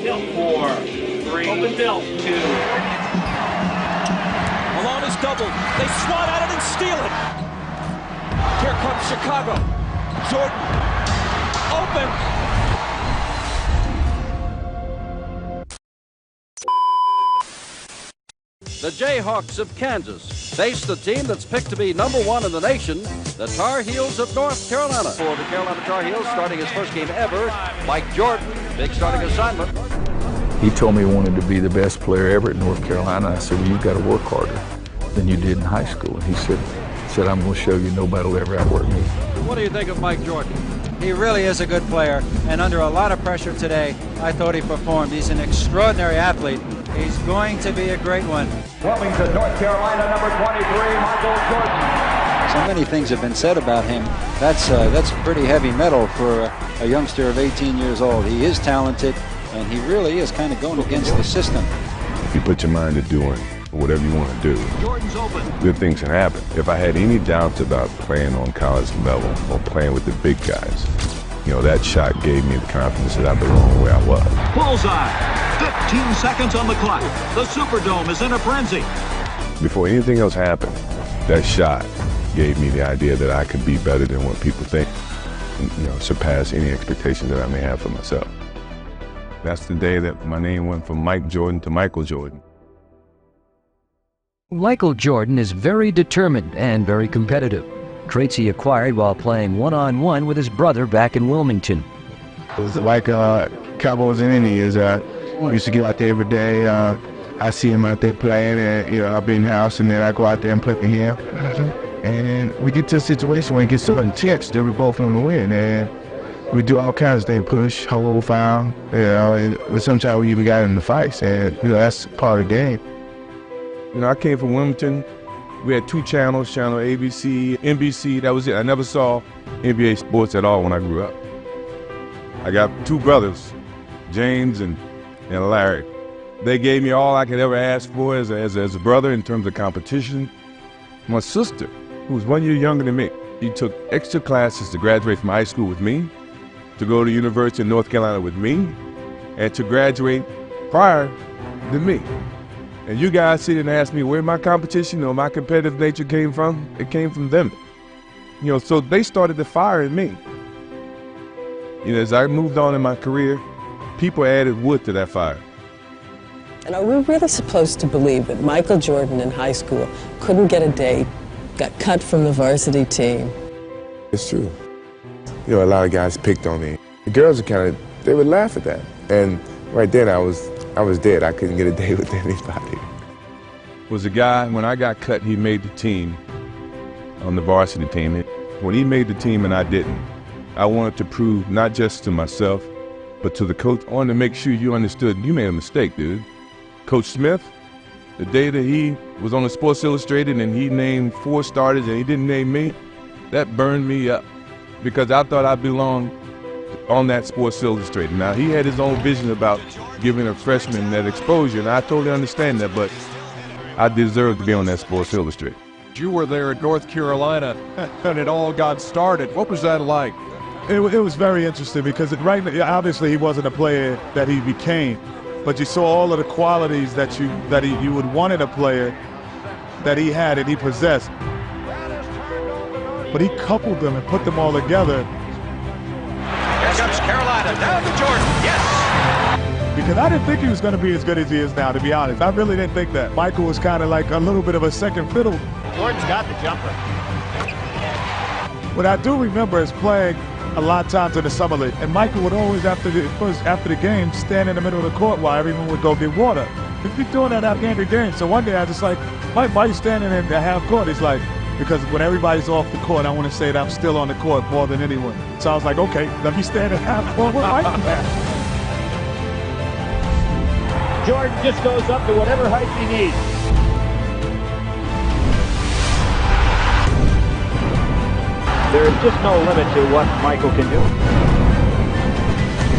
4, 3, open Bill, 2. Malone is doubled. They swat at it and steal it. Here comes Chicago. Jordan open. The Jayhawks of Kansas face the team that's picked to be #1 in the nation, the Tar Heels of North Carolina. For the Carolina Tar Heels, starting his first game ever, Mike Jordan, big starting assignment. He told me he wanted to be the best player ever at North Carolina. I said, well, you've got to work harder than you did in high school. And he said, I'm going to show you nobody will ever outwork me. What do you think of Mike Jordan? He really is a good player, and under a lot of pressure today, I thought he performed. He's an extraordinary athlete. He's going to be a great one. Wilmington, North Carolina, number 23, Michael Jordan. So many things have been said about him. That's pretty heavy metal for a youngster of 18 years old. He is talented, and he really is kind of going against the system. If you put your mind to doing whatever you want to do, Jordan's open. good things can happen. If I had any doubts about playing on college level or playing with the big guys, that shot gave me the confidence that I belong where I was. Bullseye. 15 seconds on the clock. The Superdome is in a frenzy. Before anything else happened, that shot gave me the idea that I could be better than what people think, surpass any expectations that I may have for myself. That's the day that my name went from Mike Jordan to Michael Jordan. Michael Jordan is very determined and very competitive, traits he acquired while playing one-on-one with his brother back in Wilmington. It was like Cowboys and Indians. We used to get out there every day. I see him out there playing, and I'll be in the house, and then I go out there and play for him. And we get to a situation where it gets so intense that we both want to win, and we do all kinds of things, push, hold, foul, and sometimes we even got in the fights, and that's part of the game. I came from Wilmington. We had 2 channels, channel ABC, NBC, that was it. I never saw NBA sports at all when I grew up. I got 2 brothers, James and Larry. They gave me all I could ever ask for as a brother in terms of competition. My sister, who was 1 year younger than me, she took extra classes to graduate from high school with me, to go to University of North Carolina with me, and to graduate prior than me. And you guys sit and ask me where my competition or my competitive nature came from. It came from them. So they started the fire in me. As I moved on in my career, people added wood to that fire. And are we really supposed to believe that Michael Jordan in high school couldn't get a date, got cut from the varsity team? It's true. A lot of guys picked on me. The girls they would laugh at that. And right then I was dead. I couldn't get a date with anybody. Was a guy, when I got cut, he made the team on the varsity team. When he made the team and I didn't, I wanted to prove not just to myself, but to the coach. I wanted to make sure you understood you made a mistake, dude. Coach Smith, the day that he was on the Sports Illustrated and he named 4 starters and he didn't name me, that burned me up because I thought I belonged on that Sports Illustrated. Now, he had his own vision about giving a freshman that exposure, and I totally understand that, but I deserve to be on that Sports Illustrated. You were there at North Carolina and it all got started. What was that like? It was very interesting because obviously he wasn't a player that he became, but you saw all of the qualities that you would want in a player that he had and he possessed. But he coupled them and put them all together. Here comes Carolina, down to Jordan, yes! Because I didn't think he was going to be as good as he is now, to be honest. I really didn't think that. Michael was kind of like a little bit of a second fiddle. Jordan's got the jumper. What I do remember is playing a lot of times in the summer league, and Michael would always, after the game, stand in the middle of the court while everyone would go get water. He'd be doing that after every game. So one day I was just like, Mike, why are you standing in the half court? He's like, because when everybody's off the court, I want to say that I'm still on the court more than anyone. So I was like, okay, let me stand at half court with Mike. Jordan just goes up to whatever height he needs. There is just no limit to what Michael can do.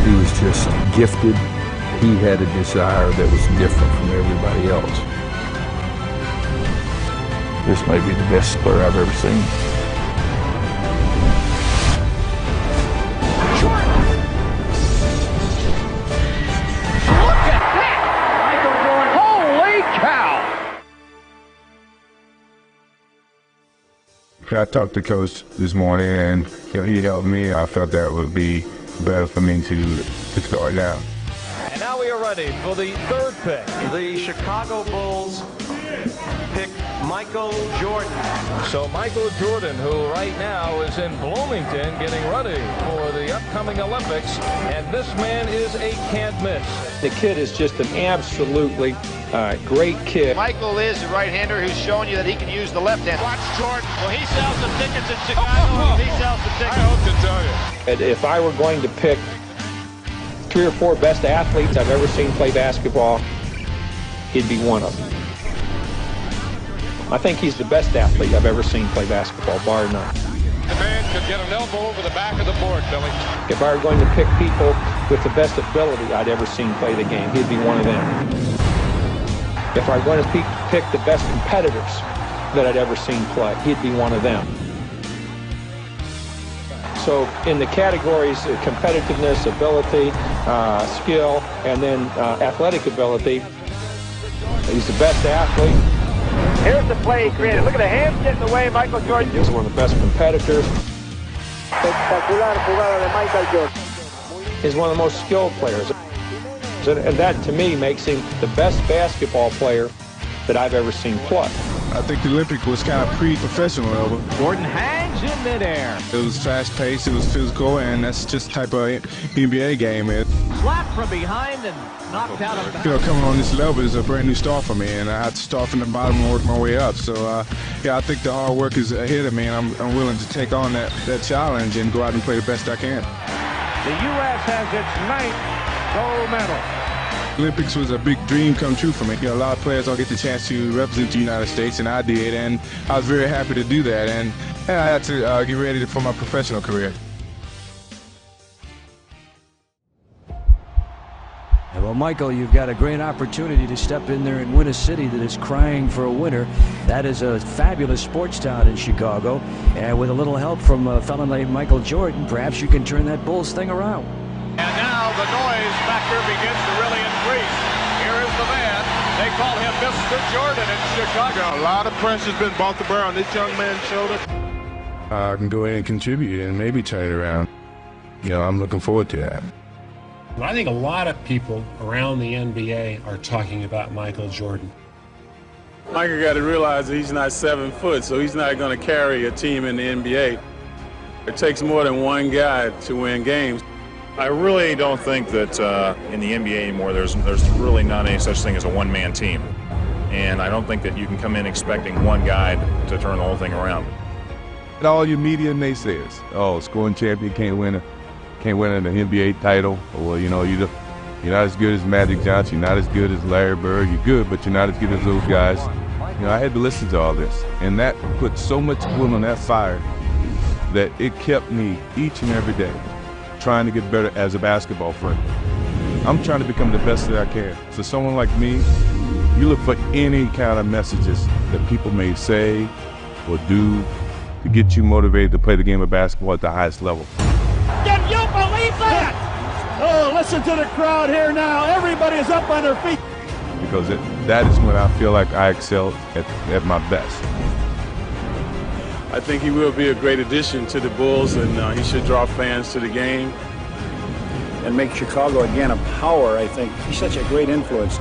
He was just gifted. He had a desire that was different from everybody else. This may be the best player I've ever seen. I talked to Coach this morning, and he helped me. I felt that would be better for me to start now. And now we are ready for the third pick. The Chicago Bulls pick Michael Jordan. So Michael Jordan, who right now is in Bloomington getting ready for the upcoming Olympics, and this man is a can't miss. The kid is just an absolutely great kid. Michael is a right-hander who's showing you that he can use the left hand. Watch Jordan. Well, he sells some tickets in Chicago. He sells some tickets. I hope to tell you. And if I were going to pick 3 or 4 best athletes I've ever seen play basketball, he'd be one of them. I think he's the best athlete I've ever seen play basketball, bar none. The man could get an elbow over the back of the board, Billy. If I were going to pick people with the best ability I'd ever seen play the game, he'd be one of them. If I were going to pick the best competitors that I'd ever seen play, he'd be one of them. So in the categories of competitiveness, ability, skill, and then athletic ability, he's the best athlete. Here's the play he created. Look at the hands getting in the way, Michael Jordan. He's one of the best competitors. Espectacular jugada de Michael Jordan. He's one of the most skilled players. And that, to me, makes him the best basketball player that I've ever seen play. I think the Olympic was kind of pre-professional level. Jordan hangs in midair. It was fast-paced, it was physical, and that's just the type of NBA game. Slapped from behind and knocked out of bounds. Coming on this level is a brand new start for me, and I had to start from the bottom and work my way up. So, I think the hard work is ahead of me, and I'm willing to take on that challenge and go out and play the best I can. The U.S. has its 9th gold medal. Olympics was a big dream come true for me. A lot of players don't get the chance to represent the United States, and I did, and I was very happy to do that. And I had to get ready for my professional career. Well, Michael, you've got a great opportunity to step in there and win a city that is crying for a winner. That is a fabulous sports town in Chicago, and with a little help from a fellow named Michael Jordan, perhaps you can turn that Bulls thing around. And now the noise factor begins to really increase. Here is the man. They call him Mr. Jordan in Chicago. A lot of pressure's been brought to bear on this young man's shoulder. I can go in and contribute and maybe turn it around. I'm looking forward to that. I think a lot of people around the NBA are talking about Michael Jordan. Michael got to realize that he's not 7 foot, so he's not going to carry a team in the NBA. It takes more than one guy to win games. I really don't think that in the NBA anymore there's really not any such thing as a one-man team. And I don't think that you can come in expecting one guy to turn the whole thing around. And all your media naysayers, scoring champion can't win an NBA title, or you're not as good as Magic Johnson, you're not as good as Larry Bird, you're good, but you're not as good as those guys. I had to listen to all this, and that put so much wood on that fire that it kept me each and every day trying to get better as a basketball player. I'm trying to become the best that I can. For someone like me, you look for any kind of messages that people may say or do to get you motivated to play the game of basketball at the highest level. Can you believe that? Oh, listen to the crowd here now. Everybody is up on their feet. Because that is when I feel like I excel at my best. I think he will be a great addition to the Bulls, and he should draw fans to the game. And make Chicago again a power, I think. He's such a great influence.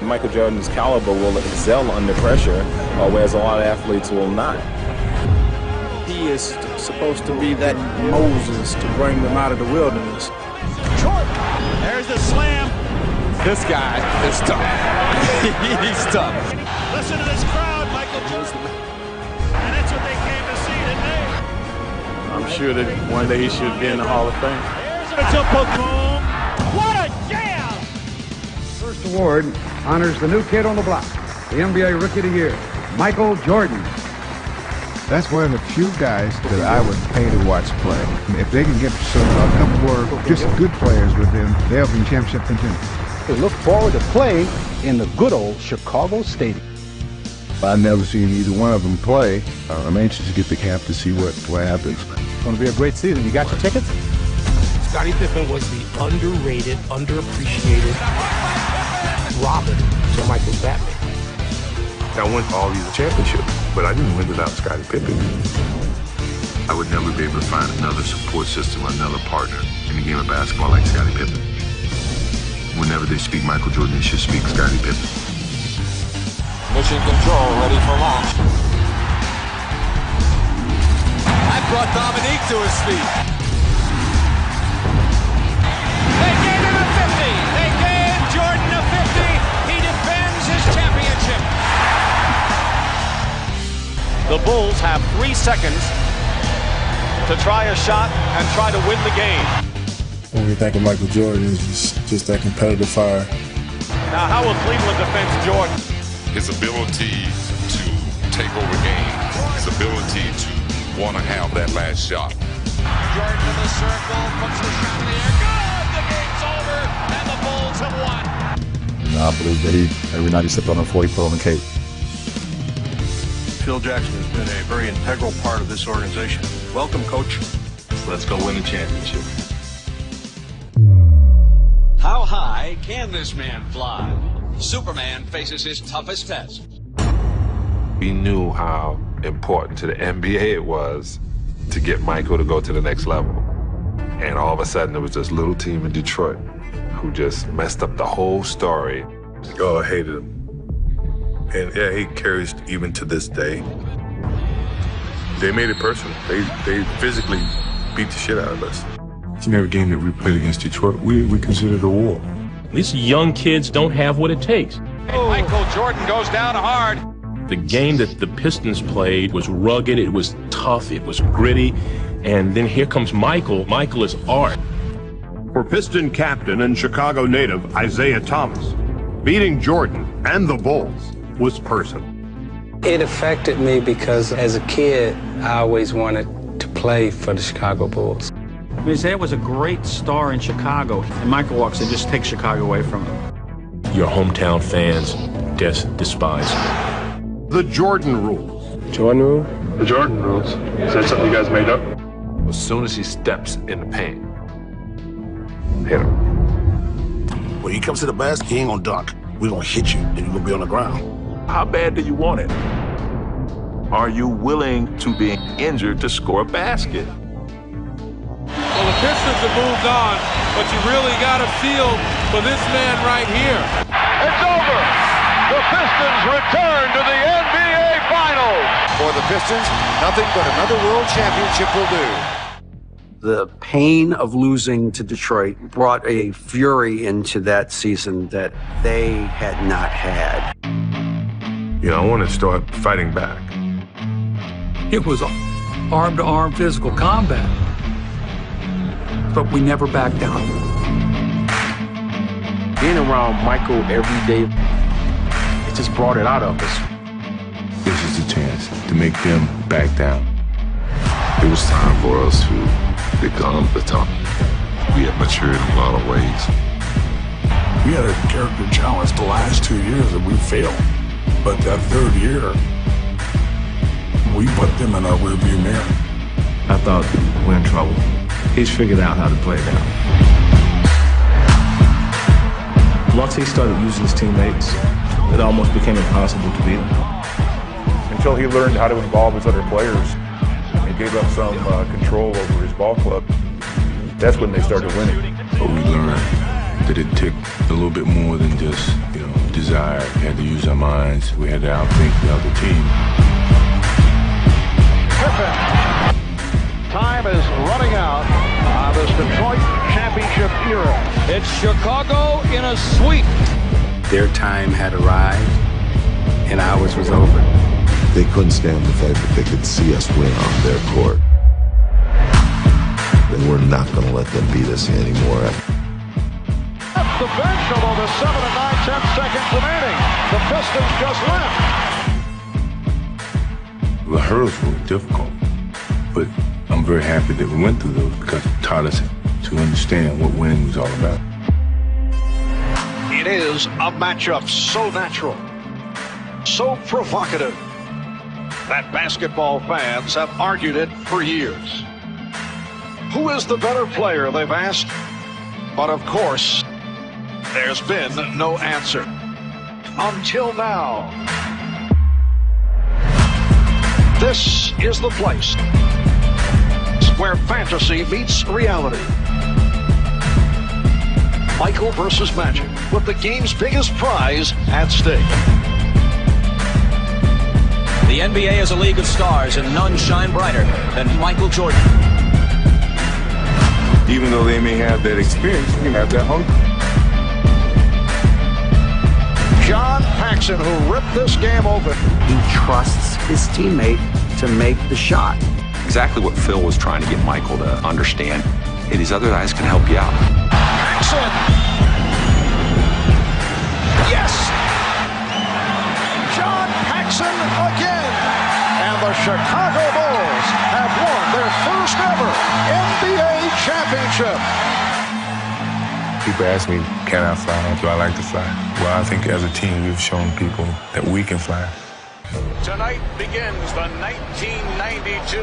Michael Jordan's caliber will excel under pressure, whereas a lot of athletes will not. He is supposed to be that Moses to bring them out of the wilderness. Jordan, there's the slam. This guy is tough. He's tough. Listen to this crowd, Michael Jordan. And that's what they came to see today. I'm sure that one day he should be in the Hall of Fame. It's a boom. What a jam! First award honors the new kid on the block, the NBA Rookie of the Year, Michael Jordan. That's one of the few guys that I would pay to watch play. If they can get a couple more just good players with them, they'll be championship contenders. We look forward to playing in the good old Chicago Stadium. I've never seen either one of them play. I'm anxious to get the camp to see what happens. It's going to be a great season. You got your tickets? Scottie Pippen was the underrated, underappreciated Robin to Michael's Batman. I won all these championships, but I didn't win without Scottie Pippen. I would never be able to find another support system, another partner in the game of basketball like Scottie Pippen. Whenever they speak Michael Jordan, they should speak Scottie Pippen. Mission control, ready for launch. That brought Dominique to his feet. They gave him a 50. They gave Jordan a 50. He defends his championship. The Bulls have 3 seconds to try a shot and try to win the game. When we think of Michael Jordan, it's just that competitive fire. Now, how will Cleveland defend Jordan? His ability to take over games, his ability to want to have that last shot. Jordan to the circle, puts the shot in the air. Good! The game's over, and the Bulls have won. I believe that every night he stepped on a 40 put on the cape. Phil Jackson has been a very integral part of this organization. Welcome, Coach. Let's go win a championship. How high can this man fly? Superman faces his toughest test. We knew how important to the NBA it was to get Michael to go to the next level. And all of a sudden, there was this little team in Detroit who just messed up the whole story. Oh, I hated him. And yeah, he carries even to this day. They made it personal. They physically beat the shit out of us. Each and every game that we played against Detroit, we considered a war. These young kids don't have what it takes. And Michael Jordan goes down hard. The game that the Pistons played was rugged, it was tough, it was gritty, and then here comes Michael. Michael is art. For Piston captain and Chicago native Isaiah Thomas, beating Jordan and the Bulls was personal. It affected me because as a kid, I always wanted to play for the Chicago Bulls. Isaiah was a great star in Chicago, and Michael walks in and just takes Chicago away from him. Your hometown fans despise him. The Jordan rules. Jordan rule? The Jordan rules. Is that something you guys made up? As soon as he steps in the paint, hit him. When he comes to the basket, he ain't gonna dunk. We're gonna hit you, and you're gonna be on the ground. How bad do you want it? Are you willing to be injured to score a basket? Well, the Pistons have moved on, but you really got a feel for this man right here. It's over. The Pistons return to the NBA Finals. For the Pistons, nothing but another world championship will do. The pain of losing to Detroit brought a fury into that season that they had not had. I want to start fighting back. It was arm-to-arm physical combat, but we never backed down. Being around Michael every day, it just brought it out of us. This is the chance to make them back down. It was time for us to become the top. We have matured in a lot of ways. We had a character challenge the last 2 years and we failed. But that third year, we put them in our rearview mirror. I thought, we're in trouble. He's figured out how to play it out. Once he started using his teammates, it almost became impossible to beat him. Until he learned how to involve his other players and gave up some control over his ball club, that's when they started winning. But we learned that it took a little bit more than just, desire. We had to use our minds. We had to outthink the other team. Pippen. Time is running out on this Detroit championship era. It's Chicago in a sweep. Their time had arrived, and ours was over. They couldn't stand the fact that they could see us win on their court. And we're not going to let them beat us anymore. That's the bench, although there's 7 and 9 seconds remaining. The Pistons just left. The hurdles were difficult, but I'm very happy that we went through those because it taught us to understand what winning was all about. It is a matchup so natural, so provocative, that basketball fans have argued it for years. Who is the better player, they've asked. But of course, there's been no answer. Until now. This is the place where fantasy meets reality. Michael versus Magic, with the game's biggest prize at stake. The NBA is a league of stars, and none shine brighter than Michael Jordan. Even though they may have that experience, you can have that hunger. John Paxson, who ripped this game open. He trusts his teammate to make the shot. Exactly what Phil was trying to get Michael to understand. Hey, these other guys can help you out. Paxson. Yes! John Paxson again. And the Chicago Bulls have won their first ever NBA championship. People ask me, can I fly? Do I like to fly? Well, I think as a team, we've shown people that we can fly. Tonight begins the 1992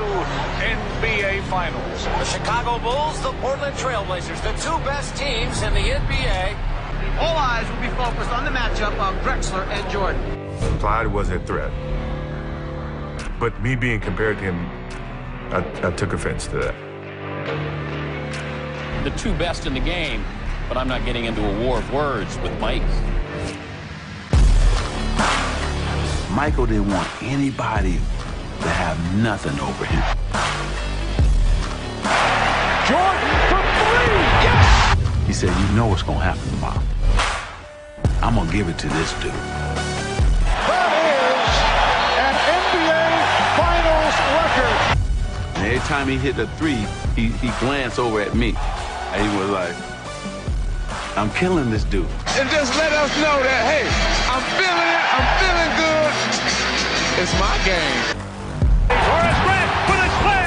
NBA Finals. The Chicago Bulls, the Portland Trailblazers, the two best teams in the NBA. All eyes will be focused on the matchup of Drexler and Jordan. Clyde was a threat. But me being compared to him, I took offense to that. The two best in the game, but I'm not getting into a war of words with Mike. Michael didn't want anybody to have nothing over him. Jordan for three! Yes! He said, you know what's going to happen tomorrow. I'm going to give it to this dude. That is an NBA Finals record. And every time he hit the three, he glanced over at me. And he was like, I'm killing this dude. And just let us know that, hey, I'm feeling it, I'm feeling good. It's my game. Horace Grant with his play.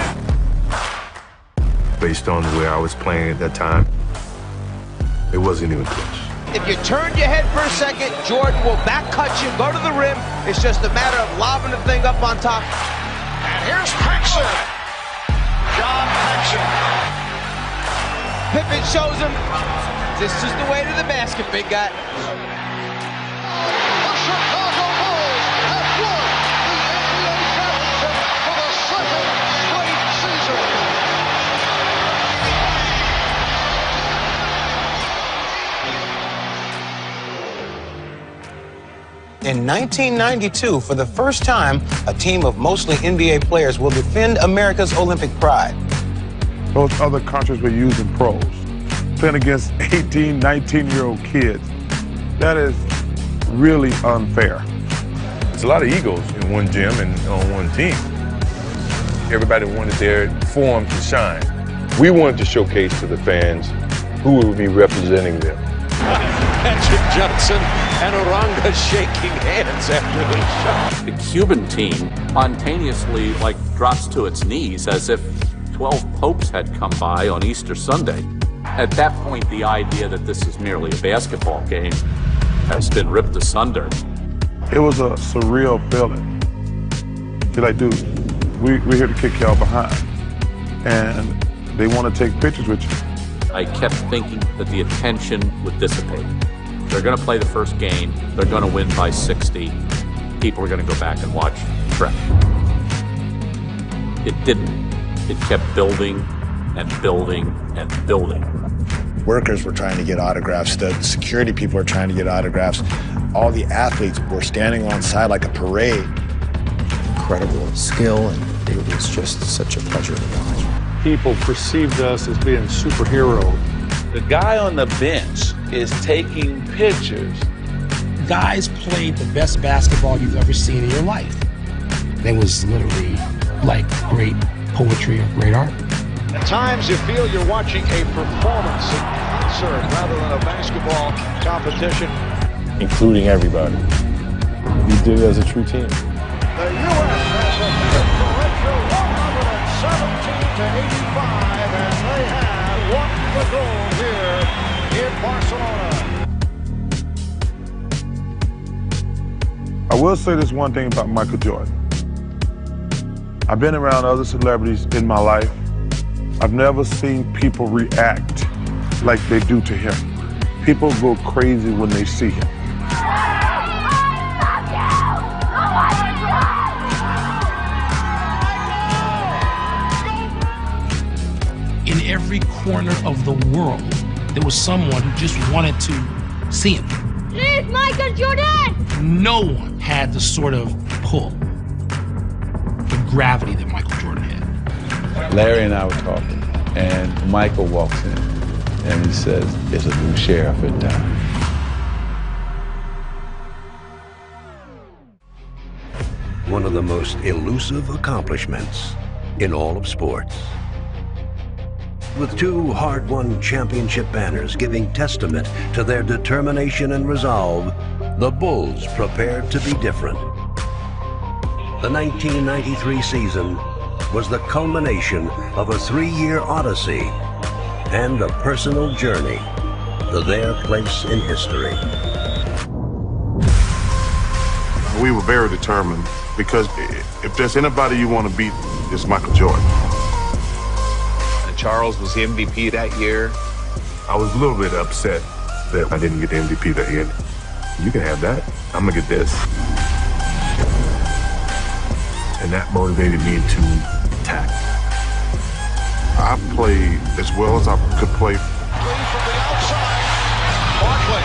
Based on the way I was playing at that time, it wasn't even close. If you turn your head for a second, Jordan will back cut you, go to the rim. It's just a matter of lobbing the thing up on top. And here's Paxson. John Paxson. Pippen shows him, this is the way to the basket, big guy. The Chicago Bulls have won the NBA championship for the second straight season. In 1992, for the first time, a team of mostly NBA players will defend America's Olympic pride. Those other countries were using pros, playing against 18, 19-year-old kids. That is really unfair. There's a lot of egos in one gym and on one team. Everybody wanted their form to shine. We wanted to showcase to the fans who would be representing them. Magic Johnson and Oranga shaking hands after the shot. The Cuban team spontaneously drops to its knees as if 12 popes had come by on Easter Sunday. At that point, the idea that this is merely a basketball game has been ripped asunder. It was a surreal feeling. You're like, dude, we're here to kick y'all behind. And they want to take pictures with you. I kept thinking that the attention would dissipate. They're going to play the first game. They're going to win by 60. People are going to go back and watch Trek. It didn't. It kept building and building and building. Workers were trying to get autographs. The security people were trying to get autographs. All the athletes were standing on side like a parade. Incredible skill, and it was just such a pleasure to watch. People perceived us as being superheroes. The guy on the bench is taking pictures. Guys played the best basketball you've ever seen in your life. It was literally like great poetry or great art. At times you feel you're watching a performance, a concert, rather than a basketball competition. Including everybody. We did it as a true team. The U.S. has a differential 117-85, and they have won the gold here in Barcelona. I will say this one thing about Michael Jordan. I've been around other celebrities in my life. I've never seen people react like they do to him. People go crazy when they see him. every corner of the world, there was someone who just wanted to see him. It's Michael Jordan! No one had the sort of pull, the gravity that Michael Jordan had. Larry and I were talking, and Michael walks in, and he says, "There's a new sheriff in town." One of the most elusive accomplishments in all of sports. With two hard-won championship banners giving testament to their determination and resolve, the Bulls prepared to be different. The 1993 season was the culmination of a 3-year odyssey and a personal journey to their place in history. We were very determined because if there's anybody you want to beat, it's Michael Jordan. And Charles was the MVP that year. I was a little bit upset that I didn't get the MVP that year. You can have that. I'm gonna get this. And that motivated me to attack. I played as well as I could play. From the outside, Barkley.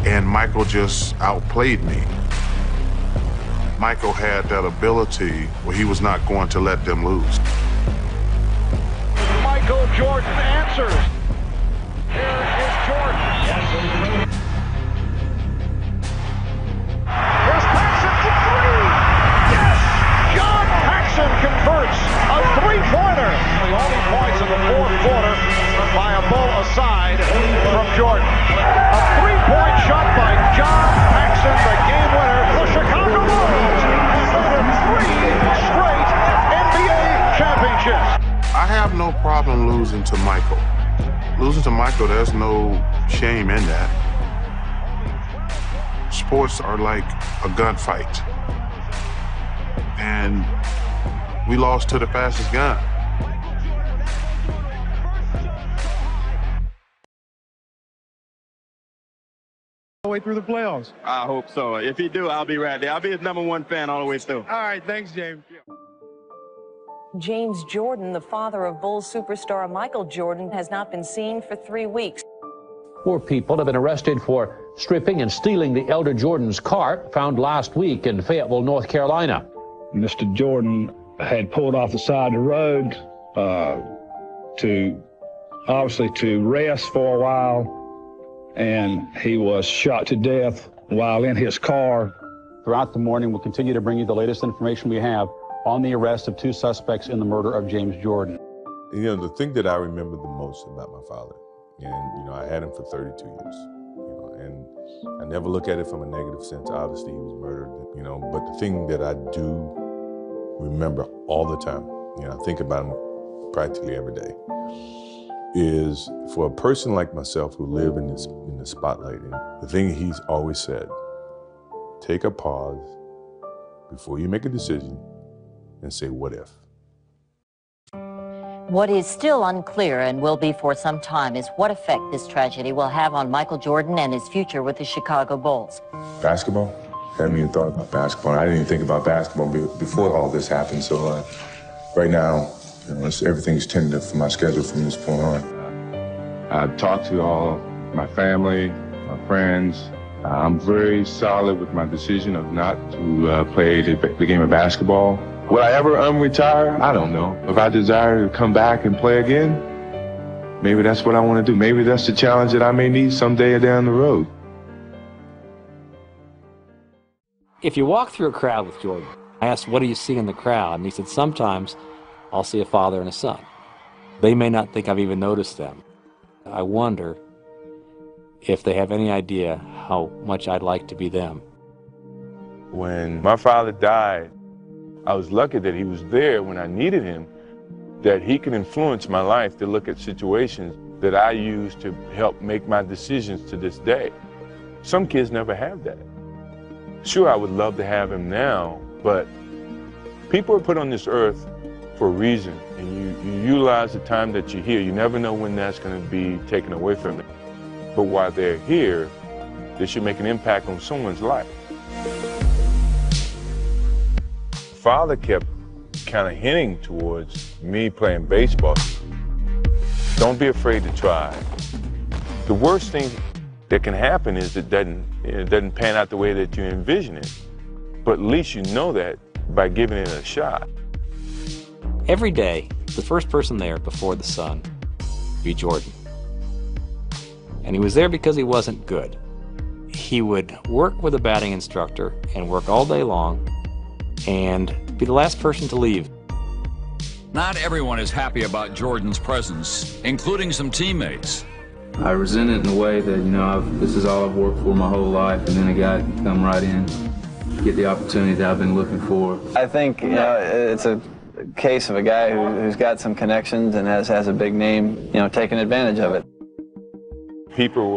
And Michael just outplayed me. Michael had that ability where he was not going to let them lose. Michael Jordan answers. Here is Jordan. Here's Paxson for three. Yes! John Paxson converts a three-pointer. The only points in the fourth quarter by a Bull aside from Jordan. A three-point shot by John Paxson, the game winner for the Chicago Bulls. Three straight NBA championships. I have no problem losing to Michael. Losing to Michael, there's no shame in that. Sports are like a gunfight. And we lost to the fastest gun. All the way through the playoffs. I hope so. If he do, I'll be right there. I'll be his #1 fan all the way through. All right, thanks, James. James Jordan, the father of Bulls superstar Michael Jordan, has not been seen for 3 weeks. 4 people have been arrested for stripping and stealing the elder Jordan's car, found last week in Fayetteville, North Carolina. Mr. Jordan had pulled off the side of the road to rest for a while, and he was shot to death while in his car. Throughout the morning, we'll continue to bring you the latest information we have on the arrest of 2 suspects in the murder of James Jordan. You know, the thing that I remember the most about my father, and, you know, I had him for 32 years, you know, and I never look at it from a negative sense. Obviously, he was murdered, you know, but the thing that I do remember all the time, you know, I think about him practically every day, is for a person like myself who live in the spotlight, and the thing he's always said, take a pause before you make a decision and say, what if? What is still unclear and will be for some time is what effect this tragedy will have on Michael Jordan and his future with the Chicago Bulls. Basketball? I hadn't even thought about basketball. I didn't even think about basketball before all this happened. So right now, you know, everything's tentative for my schedule from this point on. I've talked to all my family, my friends. I'm very solid with my decision of not to play the game of basketball. Will I ever unretire? I don't know. If I desire to come back and play again, maybe that's what I want to do. Maybe that's the challenge that I may need someday down the road. If you walk through a crowd with Jordan, I asked, what do you see in the crowd? And he said, sometimes I'll see a father and a son. They may not think I've even noticed them. I wonder if they have any idea how much I'd like to be them. When my father died, I was lucky that he was there when I needed him, that he could influence my life to look at situations that I use to help make my decisions to this day. Some kids never have that. Sure, I would love to have him now, but people are put on this earth for a reason, and you utilize the time that you're here. You never know when that's going to be taken away from you. But while they're here, they should make an impact on someone's life. Father kept kind of hinting towards me playing baseball. Don't be afraid to try. The worst thing that can happen is it doesn't pan out the way that you envision it. But at least you know that by giving it a shot. Every day, the first person there before the sun would be Jordan. And he was there because he wasn't good. He would work with a batting instructor and work all day long and be the last person to leave. Not everyone is happy about Jordan's presence, including some teammates. I resent it in a way that, this is all I've worked for my whole life, and then a guy can come right in, get the opportunity that I've been looking for. I think, it's a case of a guy who's got some connections and has a big name, taking advantage of it. People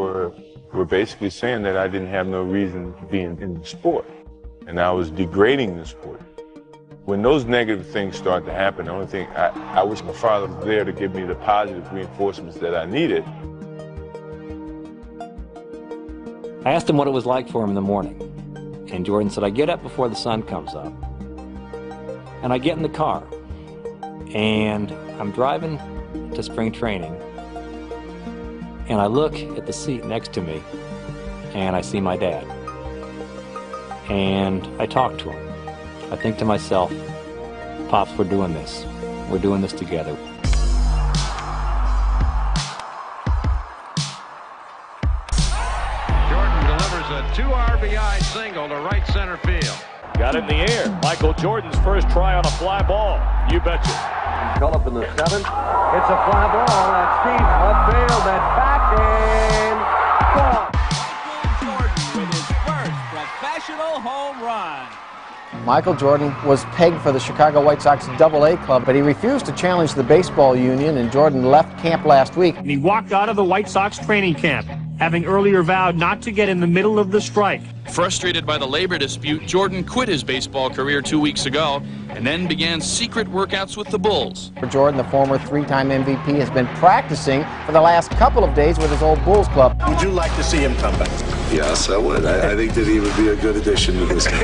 were basically saying that I didn't have no reason to be in the sport, and I was degrading the sport. When those negative things start to happen, the only thing, I wish my father was there to give me the positive reinforcements that I needed. I asked him what it was like for him in the morning, and Jordan said, I get up before the sun comes up, and I get in the car, and I'm driving to spring training, and I look at the seat next to me, and I see my dad, and I talk to him. I think to myself, Pops, we're doing this. We're doing this together. Jordan delivers a 2 RBI single to right center field. Got it in the air. Michael Jordan's first try on a fly ball. You betcha. Call up in the 7th. It's a fly ball. That's deep. Upfield. That's back and gone. Michael Jordan with his first professional home run. Michael Jordan was pegged for the Chicago White Sox AA club, but he refused to challenge the baseball union, and Jordan left camp last week. And he walked out of the White Sox training camp, having earlier vowed not to get in the middle of the strike. Frustrated by the labor dispute, Jordan quit his baseball career 2 weeks ago and then began secret workouts with the Bulls. Jordan, the former 3-time MVP, has been practicing for the last couple of days with his old Bulls club. Would you like to see him come back? Yes, I would. I think that he would be a good addition to this game.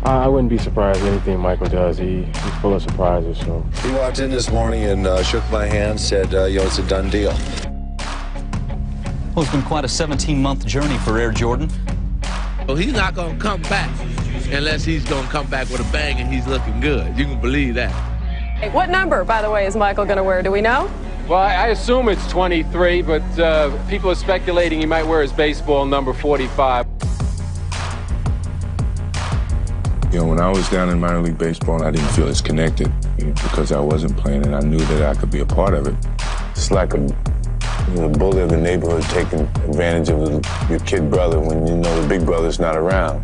I wouldn't be surprised at anything Michael does. He's full of surprises. So he walked in this morning and shook my hand, said, it's a done deal. Well, it's been quite a 17-month journey for Air Jordan. Well, he's not going to come back unless he's going to come back with a bang and he's looking good. You can believe that. Hey, what number, by the way, is Michael going to wear? Do we know? Well, I assume it's 23, but people are speculating he might wear his baseball number 45. When I was down in minor league baseball, I didn't feel as connected because I wasn't playing, and I knew that I could be a part of it. It's like a bully of the neighborhood taking advantage of your kid brother when you know the big brother's not around.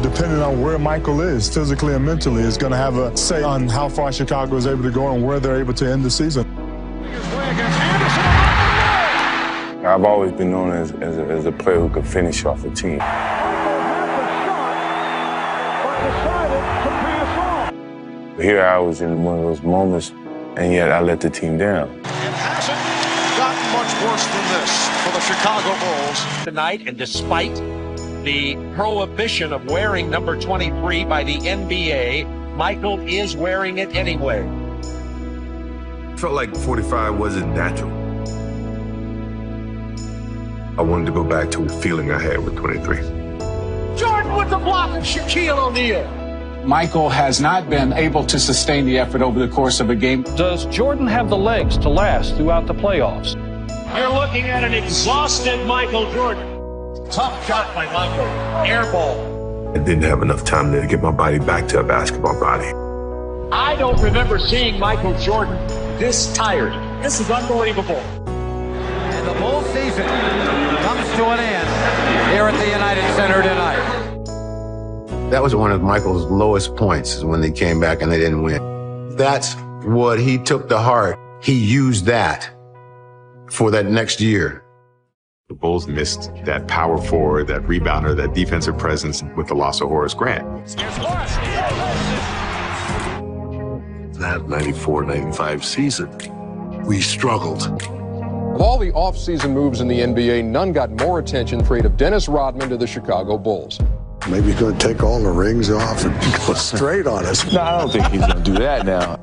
Depending on where Michael is, physically and mentally, is going to have a say on how far Chicago is able to go and where they're able to end the season. I've always been known as a player who could finish off a team. Here I was in one of those moments, and yet I let the team down. It hasn't gotten much worse than this for the Chicago Bulls. Tonight, and despite the prohibition of wearing number 23 by the NBA, Michael is wearing it anyway. Felt like 45 wasn't natural. I wanted to go back to the feeling I had with 23. Jordan with the block of Shaquille O'Neal. Michael has not been able to sustain the effort over the course of a game. Does Jordan have the legs to last throughout the playoffs? You're looking at an exhausted Michael Jordan. Tough shot by Michael. Air ball. I didn't have enough time to get my body back to a basketball body. I don't remember seeing Michael Jordan this tired. This is unbelievable. And the Bulls season comes to an end here at the United Center tonight. That was one of Michael's lowest points, is when they came back and they didn't win. That's what he took to heart. He used that for that next year. The Bulls missed that power forward, that rebounder, that defensive presence with the loss of Horace Grant. That 94-95 season, we struggled. Of all the offseason moves in the NBA, none got more attention. Trade of Dennis Rodman to the Chicago Bulls. Maybe he's going to take all the rings off and go straight on us. No, I don't think he's going to do that now.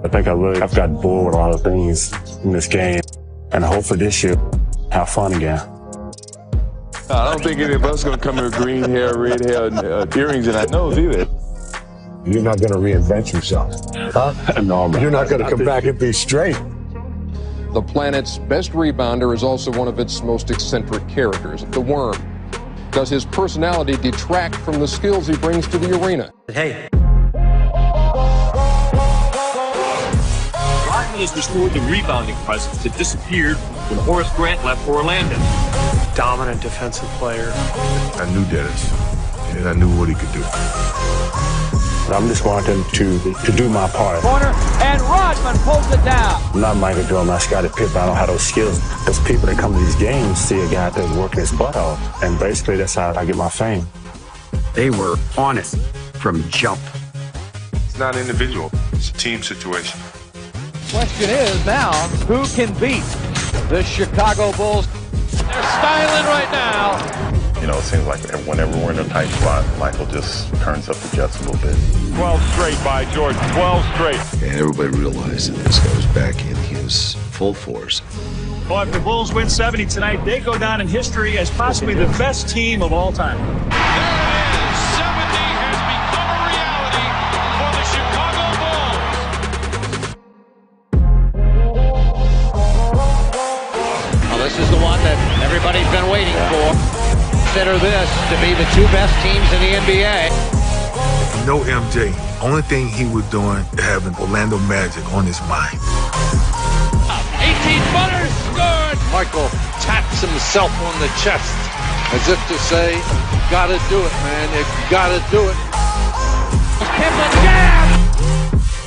I think I've gotten bored with a lot of things in this game. And hopefully this year, have fun again. I don't think any of us are going to come here with green hair, red hair, and earrings in our nose either. You're not going to reinvent yourself. Huh? No, man. You're not going to come back and be straight. The planet's best rebounder is also one of its most eccentric characters, the Worm. Does his personality detract from the skills he brings to the arena? Hey. Rodman has restored the rebounding presence that disappeared when Horace Grant left for Orlando. Dominant defensive player. I knew Dennis, and I knew what he could do. I'm just wanting to do my part. Corner, and Rodman pulls it down. I'm not Michael Jordan, I'm not Scottie Pippen. I don't have those skills. Those people that come to these games see a guy that's working his butt off. And basically, that's how I get my fame. They were on it from jump. It's not individual. It's a team situation. Question is now, who can beat the Chicago Bulls? They're styling right now. You know, it seems like whenever we're in a tight spot, Michael just turns up the jets a little bit. 12 straight by Jordan, 12 straight. And everybody realized that this guy was back in his full force. Well, if the Bulls win 70 tonight, they go down in history as possibly the best team of all time. This is the one that everybody's been waiting for. Consider this to be the two best teams in the NBA. No MJ. Only thing he was doing is having Orlando Magic on his mind. 18-footers scored. Michael taps himself on the chest as if to say, gotta do it, man. You gotta do it. Kemba jam.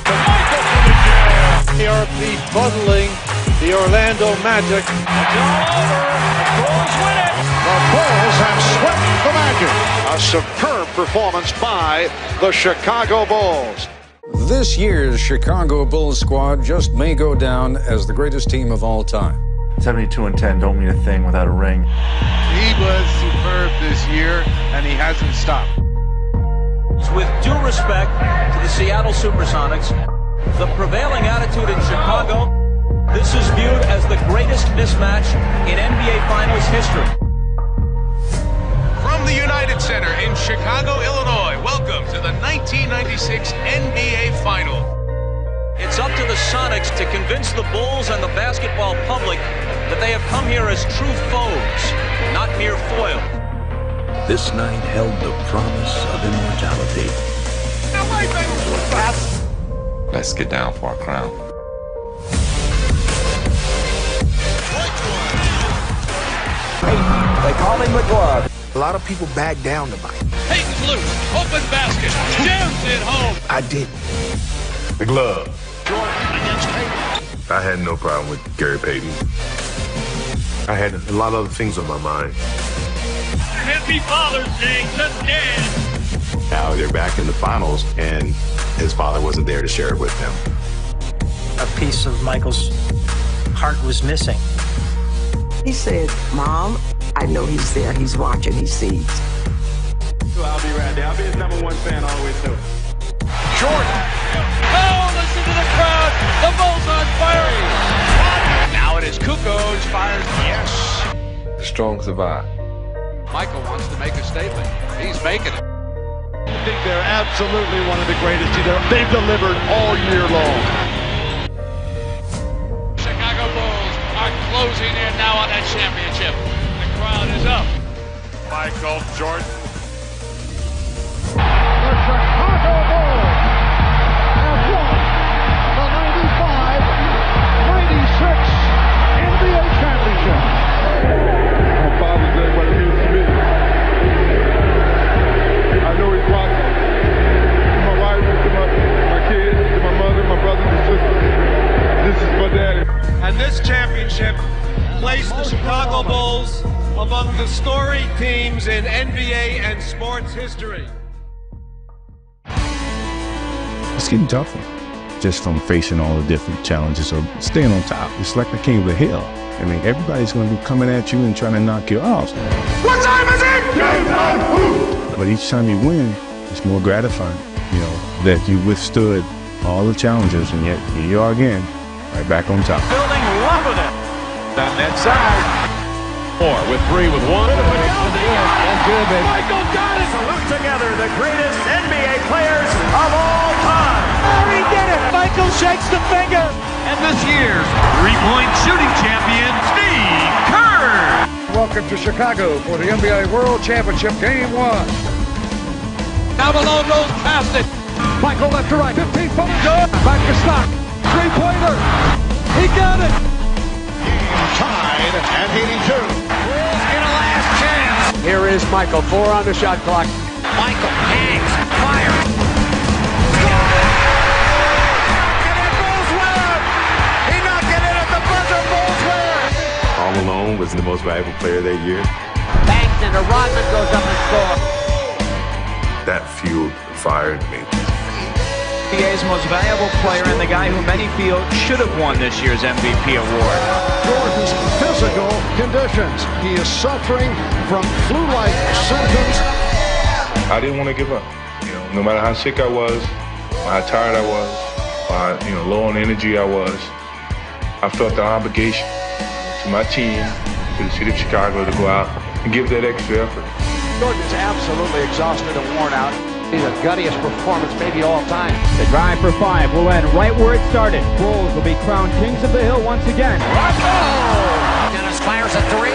Michael for the jam. They are befuddling the Orlando Magic. It's all over. The Bulls win it. The Bulls have swept the Magic. A superb performance by the Chicago Bulls. This year's Chicago Bulls squad just may go down as the greatest team of all time. 72-10 don't mean a thing without a ring. He was superb this year, and he hasn't stopped. With due respect to the Seattle Supersonics, the prevailing attitude in Chicago, this is viewed as the greatest mismatch in NBA Finals history. From the United Center in Chicago, Illinois, welcome to the 1996 NBA Final. It's up to the Sonics to convince the Bulls and the basketball public that they have come here as true foes, not mere foils. This night held the promise of immortality. Let's get down for our crown. They call him the glove. A lot of people back down to Mike. Payton's loose, open basket, jams it home. I didn't. The glove. Jordan against Payton. I had no problem with Gary Payton. I had a lot of other things on my mind. Happy Father's Day again. Now they're back in the finals, and his father wasn't there to share it with him. A piece of Michael's heart was missing. He said, Mom, I know he's there. He's watching. He sees. I'll be right there. I'll be his #1 fan all the way through. Jordan. Oh, listen to the crowd. The Bulls on fire. Now it is Kukoc fires. Yes. The strong survive. Michael wants to make a statement. He's making it. I think they're absolutely one of the greatest. They've delivered all year long. Chicago Bulls are closing in now on that championship. The crowd is up. Michael Jordan. The Chicago Bulls have won the 95-96 NBA championship. My Father's Day, what it means to me. I know he's watching. To my wife, to my kids, to my mother, my brothers and sisters. This is for Daddy. And this championship placed the Chicago Bulls among the storied teams in NBA and sports history. It's getting tougher, just from facing all the different challenges of staying on top. It's like the king of the hill. I mean, everybody's going to be coming at you and trying to knock you off. What time is it? Game time! But each time you win, it's more gratifying, you know, that you withstood all the challenges, and yet here you are again, right back on top. Building, loving it. Down that side. 4 with 3 with 1. That's good, baby. Michael got it. Salute together the greatest NBA players of all time. Oh, he did it. Michael shakes the finger. And this year's three-point shooting champion, Steve Kerr. Welcome to Chicago for the NBA World Championship Game 1. Now Malone goes past it. Michael left to right. 15-footer. Good. Back to Stock. Three-pointer. He got it. Tied at 82. Bulls get a last chance. Here is Michael. 4 on the shot clock. Michael hangs. Fire. All Malone was the most valuable player that year. Banks into Rodman goes up and scores. That fueled the fire in me. NBA's most valuable player and the guy who many feel should have won this year's MVP award. Jordan's physical conditions. He is suffering from flu-like symptoms. I didn't want to give up. You know, no matter how sick I was, how tired I was, how low on energy I was, I felt the obligation to my team, to the city of Chicago, to go out and give that extra effort. Jordan is absolutely exhausted and worn out. He's the guttiest performance maybe all time. The drive for 5 will end right where it started. Bulls will be crowned kings of the hill once again. Dennis fires a 3.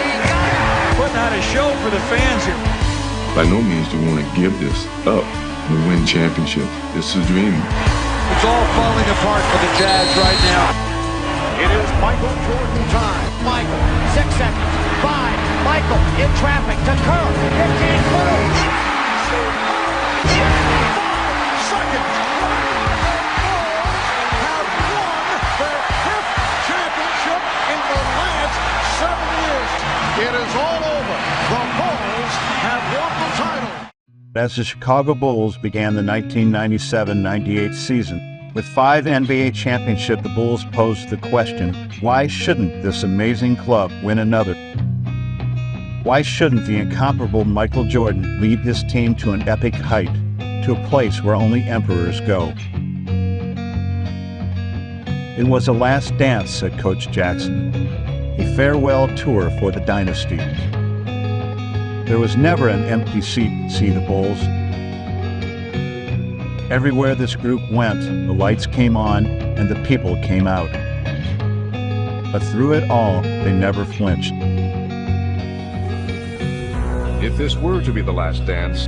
Putting out a show for the fans here. By no means do we want to give this up. We win championships. This is a dream. It's all falling apart for the Jazz right now. It is Michael Jordan time. Michael, 6 seconds. 5. Michael in traffic to Kerr. 15-footer. 5 seconds. Have won their 5th championship in the last 7 years. It is all over. The Bulls have won the title. As the Chicago Bulls began the 1997-98 season, with 5 NBA championships, the Bulls posed the question, why shouldn't this amazing club win another? Why shouldn't the incomparable Michael Jordan lead his team to an epic height, to a place where only emperors go? It was a last dance, said Coach Jackson, a farewell tour for the dynasty. There was never an empty seat to see the Bulls. Everywhere this group went, the lights came on and the people came out. But through it all, they never flinched. If this were to be the last dance,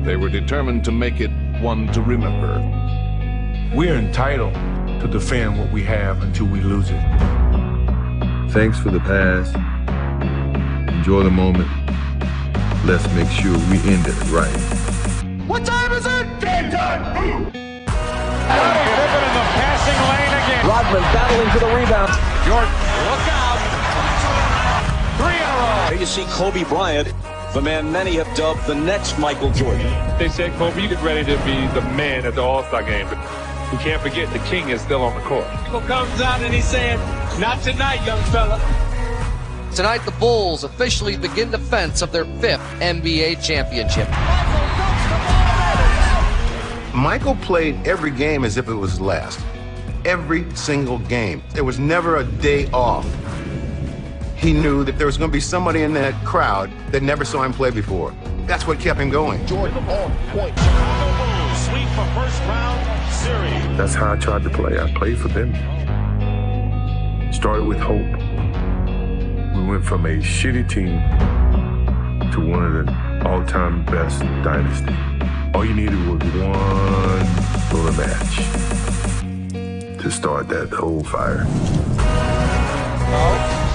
they were determined to make it one to remember. We're entitled to defend what we have until we lose it. Thanks for the past. Enjoy the moment. Let's make sure we end it right. What time is it? Game time! Pippen in the passing lane again. Rodman battling for the rebound. Jordan, look out. 3 in a row. Here you see Kobe Bryant, the man many have dubbed the next Michael Jordan. They said, Kobe, you get ready to be the man at the All-Star game. But we can't forget the king is still on the court. Michael comes out and he's saying, not tonight, young fella. Tonight, the Bulls officially begin defense of their 5th NBA championship. Michael played every game as if it was his last. Every single game. There was never a day off. He knew that there was going to be somebody in that crowd that never saw him play before. That's what kept him going. Jordan on point. Chicago Bulls sweep for first round series. That's how I tried to play. I played for them. Started with hope. We went from a shitty team to one of the all-time best dynasties. All you needed was one little match to start that whole fire.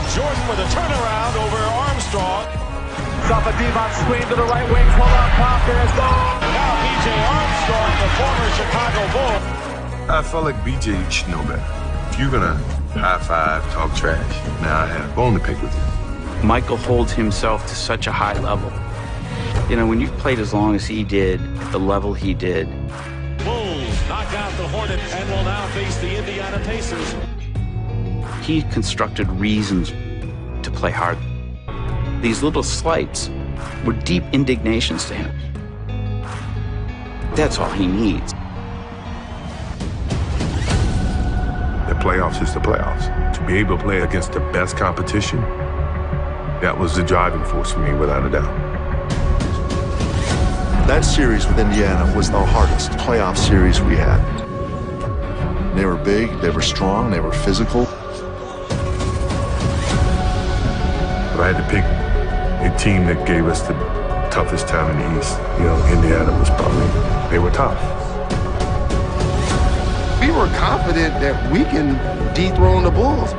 Jordan with a turnaround over Armstrong. Off a Devon screen to the right wing, pull up, pop, there's goal. Now B.J. Armstrong, the former Chicago Bull. I felt like BJ should know better. If you're gonna high five, talk trash, now I had a bone to pick with you. Michael holds himself to such a high level. You know, when you've played as long as he did, at the level he did. Bulls knock out the Hornets and will now face the Indiana Pacers. he constructed reasons to play hard. These little slights were deep indignations to him. That's all he needs. The playoffs is the playoffs. To be able to play against the best competition, that was the driving force for me, without a doubt. That series with Indiana was the hardest playoff series we had. They were big, they were strong, they were physical. If I had to pick a team that gave us the toughest time in the East, Indiana was probably, they were tough. We were confident that we can dethrone the Bulls.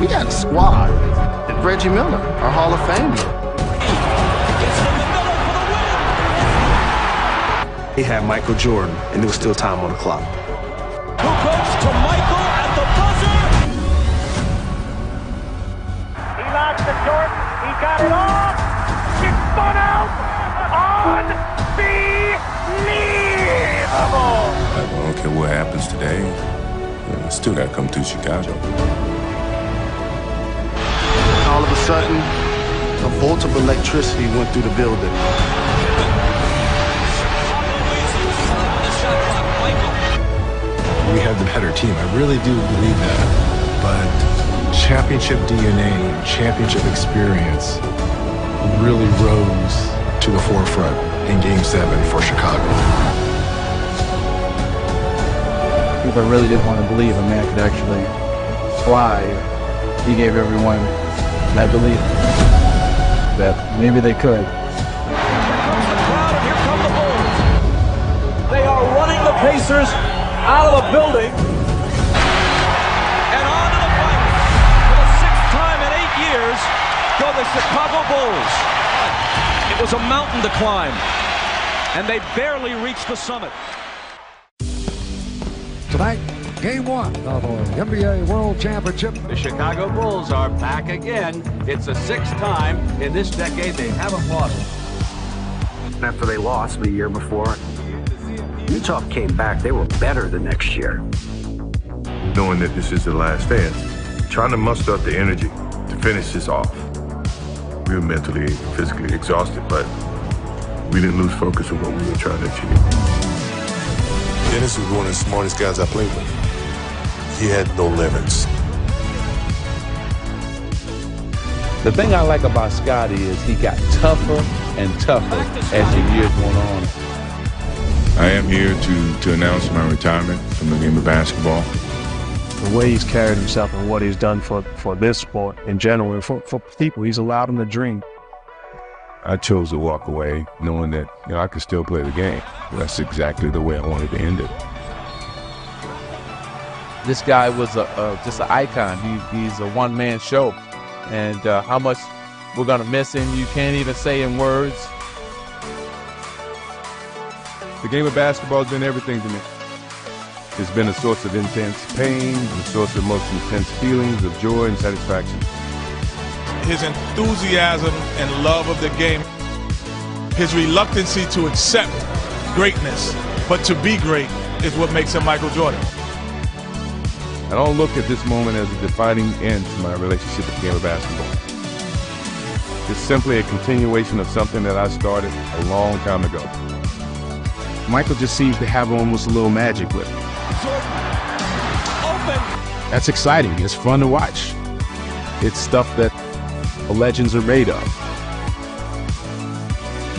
We got a squad. Reggie Miller, our Hall of Famer. He had Michael Jordan, and there was still time on the clock. Who goes to Michael at the buzzer? He lost to Jordan. He got it off. He spun out. Unbelievable. I don't care what happens today. Still got to come through Chicago. All of a sudden, a bolt of electricity went through the building. We have the better team. I really do believe that. But championship DNA, championship experience really rose to the forefront in Game 7 for Chicago. People really didn't want to believe a man could actually fly. He gave everyone that belief that maybe they could. They are running the Pacers out of the building and on to the finals. For the 6th time in 8 years go the Chicago Bulls. It was a mountain to climb, and they barely reached the summit. Tonight, Game 1 of the NBA World Championship. The Chicago Bulls are back again. It's the 6th time in this decade they haven't lost. After they lost the year before, Utah came back. They were better the next year. Knowing that this is the last dance, trying to muster up the energy to finish this off. We were mentally and physically exhausted, but we didn't lose focus of what we were trying to achieve. Dennis was one of the smartest guys I played with. He had no limits. The thing I like about Scottie is he got tougher and tougher as the years went on. I am here to announce my retirement from the game of basketball. The way he's carried himself and what he's done for this sport in general, and for people, he's allowed them to dream. I chose to walk away knowing that I could still play the game. That's exactly the way I wanted to end it. This guy was just an icon. He's a one-man show. And how much we're going to miss him, you can't even say in words. The game of basketball has been everything to me. It's been a source of intense pain, a source of most intense feelings of joy and satisfaction. His enthusiasm and love of the game, his reluctancy to accept greatness, but to be great, is what makes him Michael Jordan. I don't look at this moment as a defining end to my relationship with the game of basketball. It's simply a continuation of something that I started a long time ago. Michael just seems to have almost a little magic with him. Open. That's exciting. It's fun to watch. It's stuff that the legends are made of.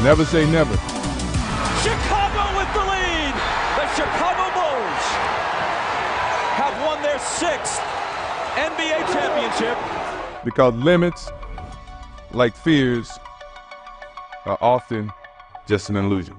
Never say never. Chicago with the lead. The Chicago Bulls have won their 6th NBA championship. Because limits, like fears, are often just an illusion.